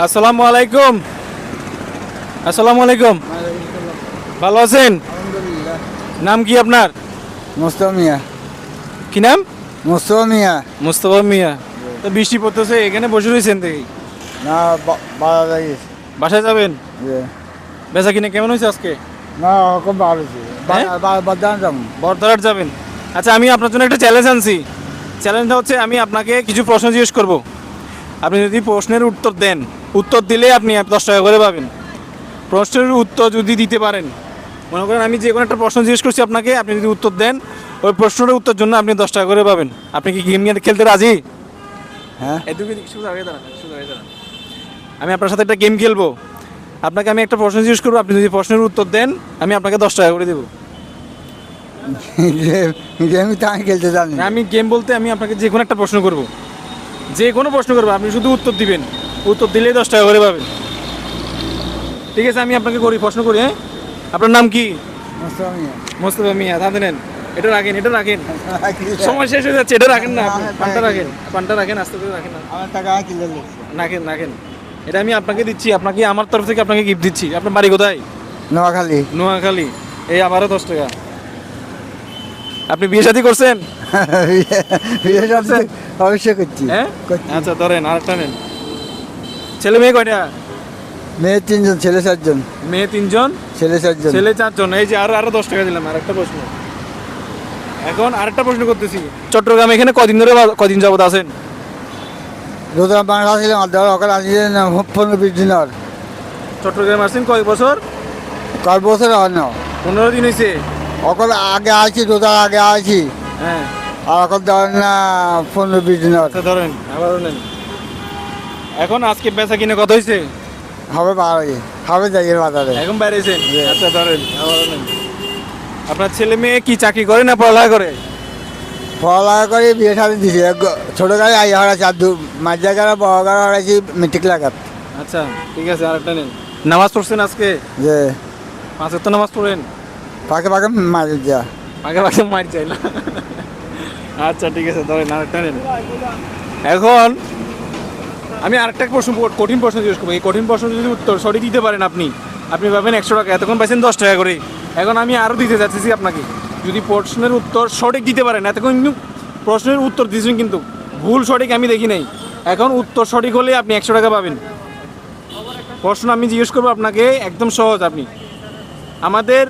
আসসালামু আলাইকুম। আসসালামু আলাইকুম। ভালো আছেন? আলহামদুলিল্লাহ। নাম কি আপনার? মোস্তফা মিয়া। কি নাম? মোস্তফা মিয়া। মুস্তফা মিয়া। তো বৃষ্টি পড়তেছে, এখানে বসে রয়েছেন দেখি। না বাড়া লাগিয়েছে। বাসায় যাবেন? যে বেচা কিনে কেমন হয়েছে আজকে? না হকম বাড়ছে। হ্যাঁ? বাদান যাবো। বর্ধমানে যাবেন? আচ্ছা, আমি আপনার জন্য একটা চ্যালেঞ্জ আনছি। চ্যালেঞ্জটা হচ্ছে আমি আপনাকে কিছু প্রশ্ন জিজ্ঞেস করব। আপনি যদি প্রশ্নের উত্তর দেন, উত্তর দিলে আপনি 10 টাকা করে পাবেন। প্রশ্নের উত্তর যদি দিতে পারেন, মনে করেন আমি যে কোনো একটা প্রশ্ন জিজ্ঞেস করছি আপনাকে, আপনি যদি উত্তর দেন, ওই প্রশ্নের উত্তর জন্য আপনি 10 টাকা করে পাবেন। আপনি কি গেম খেলতে রাজি? হ্যাঁ শুধু আগে দাঁড়ান, শুধু আগে দাঁড়ান। আমি আপনার সাথে একটা গেম খেলবো। আপনাকে আমি একটা প্রশ্ন জিজ্ঞেস করবো, আপনি যদি প্রশ্নের উত্তর দেন, আমি আপনাকে 10 টাকা করে দেবো। গেম তো আমি খেলতে জানি না। আমি গেম বলতে আমি আপনাকে যে কোনো একটা প্রশ্ন করব, যে কোনো প্রশ্ন করবো, আপনি শুধু উত্তর দিবেন। উত্তর দিলেই 10 টাকা করে পাবেন। ঠিক আছে, আমি আপনাকে প্রশ্ন করি। হ্যাঁ, আপনার নাম কি? মোস্তফা মিয়া। মোস্তফা মিয়া। হাতে নেন, এটা রাখেন, এটা রাখেন। সময় শেষ হয়ে যাচ্ছে, এটা রাখেন না। পানটা রাখেন, পানটা রাখেন, আস্তে করে রাখেন না। আমার টাকা কিলো লিখছে। রাখেন, রাখেন। এটা আমি আপনাকে দিচ্ছি, আপনাকে আমার তরফ থেকে আপনাকে গিফট দিচ্ছি। আপনার বাড়ি কোথায়? নোয়াখালী। নোয়াখালী। এই আবারও 10 টাকা। আপনি বিয়ে শাদী করছেন? অবশ্যই করছি। হ্যাঁ, করছি। আচ্ছা ধরেন, আরেকটা নেন। ছেলে মেয়ে কয়টা? মেয়ে 3 জন, ছেলে 4 জন। মেয়ে 3 জন, ছেলে 4 জন। ছেলে 4 জন। এই যে আরো 10 টাকা দিলাম। আরেকটা প্রশ্ন। এখন আরেকটা প্রশ্ন করতেছি। চট্টগ্রামে এখানে কদিন যাবত আছেন? রোজা বাংলা ছিলাম ওখানে আসি 15-20 দিন। আর চট্টগ্রামে আসছেন কয় বছর? কয় বছর হয় না 15 দিন হয়েছে। ওখানে আগে আছি, রোজার আগে আছি। হ্যাঁ, আর এখন ধরেন না 15-20 দিন। আর আচ্ছা ধরেন, আবারও নেন। এখন আজকে বেচা কিনে কত হয়েছে? হবে বাড়ি, হবে যাই বাজারে। এখন বাইরেছেন? আচ্ছা ধরেন, আবারও নেন। আপনার ছেলে মেয়ে কি চাকরি করে না পড়ালেখা করে? পড়ালেখা করে বিয়ে শাদি দিছি। ছোটো গাড়ি আই হারাইছি, আর মাঝ জায়গায় বড় গাড়ি হারাইছি মেট্রিক লাগাত। আচ্ছা ঠিক আছে, আরেকটা নেন। নামাজ পড়ছেন আজকে? যে 5 ওয়াক্ত নামাজ পড়েন? পাকে পাকে মারি যা। আগে পাগে মার চাই না। আচ্ছা ঠিক আছে, ধরেন আরেকটা নেন। এখন আমি আরেকটা প্রশ্ন, কঠিন প্রশ্ন জিজ্ঞেস করবো। এই কঠিন প্রশ্ন যদি উত্তর সঠিক দিতে পারেন আপনি পাবেন 100 টাকা। এতক্ষণ পাইছেন 10 টাকা করে। এখন আমি আরও দিতে চাচ্ছি আপনাকে, যদি প্রশ্নের উত্তর সঠিক দিতে পারেন। এতক্ষণ কিন্তু প্রশ্নের উত্তর দিয়েছেন, কিন্তু ভুল সঠিক আমি দেখি নাই। এখন উত্তর সঠিক হলে আপনি 100 টাকা পাবেন। প্রশ্ন আমি জিজ্ঞেস করবো আপনাকে, একদম সহজ। আপনি আমাদের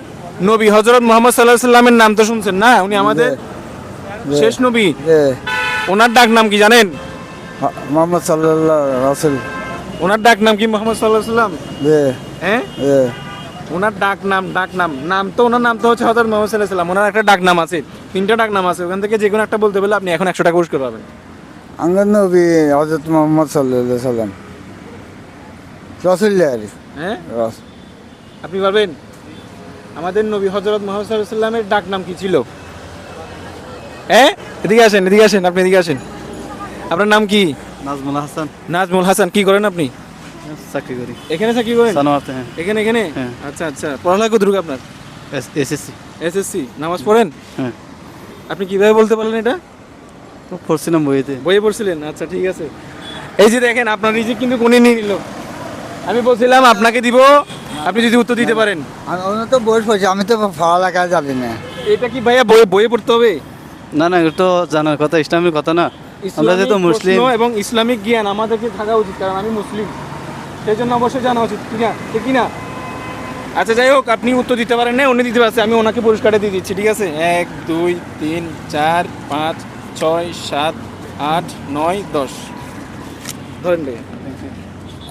নবী হযরত মুহাম্মদ সাল্লাল্লাহু আলাইহি সাল্লামের নাম তো শুনছেন না? উনি আমাদের শেষ নবী। যে ওনার ডাক নাম কি জানেন? মোহাম্মদ সাল্লাল্লাহু রাসূল। ওনার ডাক নাম কি মুহাম্মদ সাল্লাল্লাহু আলাইহি সাল্লাম? যে হ্যাঁ, যে ওনার ডাক নাম তো ওনার নাম তো হচ্ছে হযরত মুহাম্মদ সাল্লাল্লাহু আলাইহি সাল্লাম। ওনার একটা ডাক নাম আছে, 3টা ডাক নাম আছে। ওখান থেকে যে কোনো একটা বলতে পারলে আপনি এখন 100 টাকা পুরস্কার পাবেন। আঙ্গন নবী হযরত মুহাম্মদ সাল্লাল্লাহু সাল্লাম রাসূলুল্লাহ। হ্যাঁ, আপনি পারবেন? আমাদের নবী হযরত মুহাম্মদ সাল্লাল্লাহু আলাইহি সাল্লামের ডাক নাম কি ছিল? হ্যাঁ, এদিকে আসেন, এদিকে আসেন, আপনি এদিকে আসেন। আপনার নাম কি? নাজমুল হাসান। নাজমুল হাসান। কি করেন আপনি? চাকরি করি এখানে চাকরি করেন? সানোয়ারতে। হ্যাঁ, এখানে এখানে? হ্যাঁ। আচ্ছা আচ্ছা। পড়ালেখা কতটুকু আপনার? এসএসসি। এসএসসি। নামাজ পড়েন? হ্যাঁ, আপনি কিভাবে বলতে পারলেন এটা? তো পড়ছিলাম বইতে। বইয়ে পড়ছিলেন? আচ্ছা ঠিক আছে। এই যে দেখেন, আপনার রিজিক কিন্তু কোনে নিয়ে নিল। আমি বলছিলাম আপনাকে দিব, আপনি যদি উত্তর দিতে পারেন। আমি তো বই পড়ছি, আমি তো পড়ালেখা জানি না। এটা কি ভাইয়া বইয়ে পড়তে হবে? না না, এটা তো জানার কথা, ইসলামের কথা না। আমরা যেহেতু ইসলামিক মুসলিম। প্রশ্ন এবং ইসলামিক জ্ঞান আমাদেরকে থাকা উচিত, কারণ আমি মুসলিম, সেই জন্য অবশ্যই জানা উচিত, ঠিক না? ঠিক না? আচ্ছা যাই হোক, আপনি উত্তর দিতে পারেন না, উনি দিতে পারছে, আমি ওনাকে পুরস্কারটা দিয়ে দিচ্ছি। ঠিক আছে, 1 2 3 4 5 6 7 8 9 10 ধরেন ভাইয়া।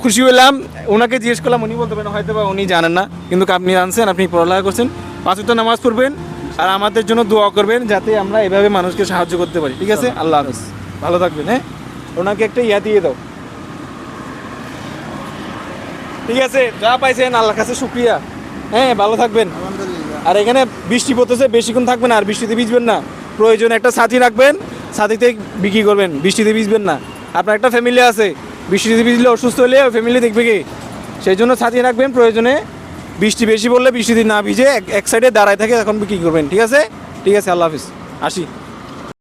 খুশি হলাম। ওনাকে জিজ্ঞেস করলাম, উনি বলতে পারেন হয়তো বা উনি জানেন না, কিন্তু আপনি জানছেন, আপনি পড়ালেখা করছেন। 5 ওয়াক্ত নামাজ পড়বেন আর আমাদের জন্য দোয়া করবেন, যাতে আমরা এভাবে মানুষকে সাহায্য করতে পারি। ঠিক আছে, আল্লাহ হাফেজ, ভালো থাকবেন। হ্যাঁ, ওনাকে একটা ইয়া দিয়ে দাও। ঠিক আছে, যা পাইছেন আল্লাহর কাছে শুকরিয়া। হ্যাঁ, ভালো থাকবেন। আলহামদুলিল্লাহ। আর এখানে বৃষ্টি পড়তেছে, বেশিক্ষণ থাকবেন আর বৃষ্টিতে ভিজবেন না। প্রয়োজনে একটা ছাতি রাখবেন, ছাতিতে বিক্রি করবেন, বৃষ্টিতে ভিজবেন না। আপনার একটা ফ্যামিলি আছে, বৃষ্টিতে ভিজলে অসুস্থ হলে ফ্যামিলি দেখবে কি? সেই জন্য ছাতি রাখবেন। প্রয়োজনে বৃষ্টি বেশি পড়লে বৃষ্টিতে না ভিজে এক সাইডে দাঁড়ায় থাকে, এখন বিক্রি করবেন। ঠিক আছে, ঠিক আছে, আল্লাহ হাফিজ, আসি।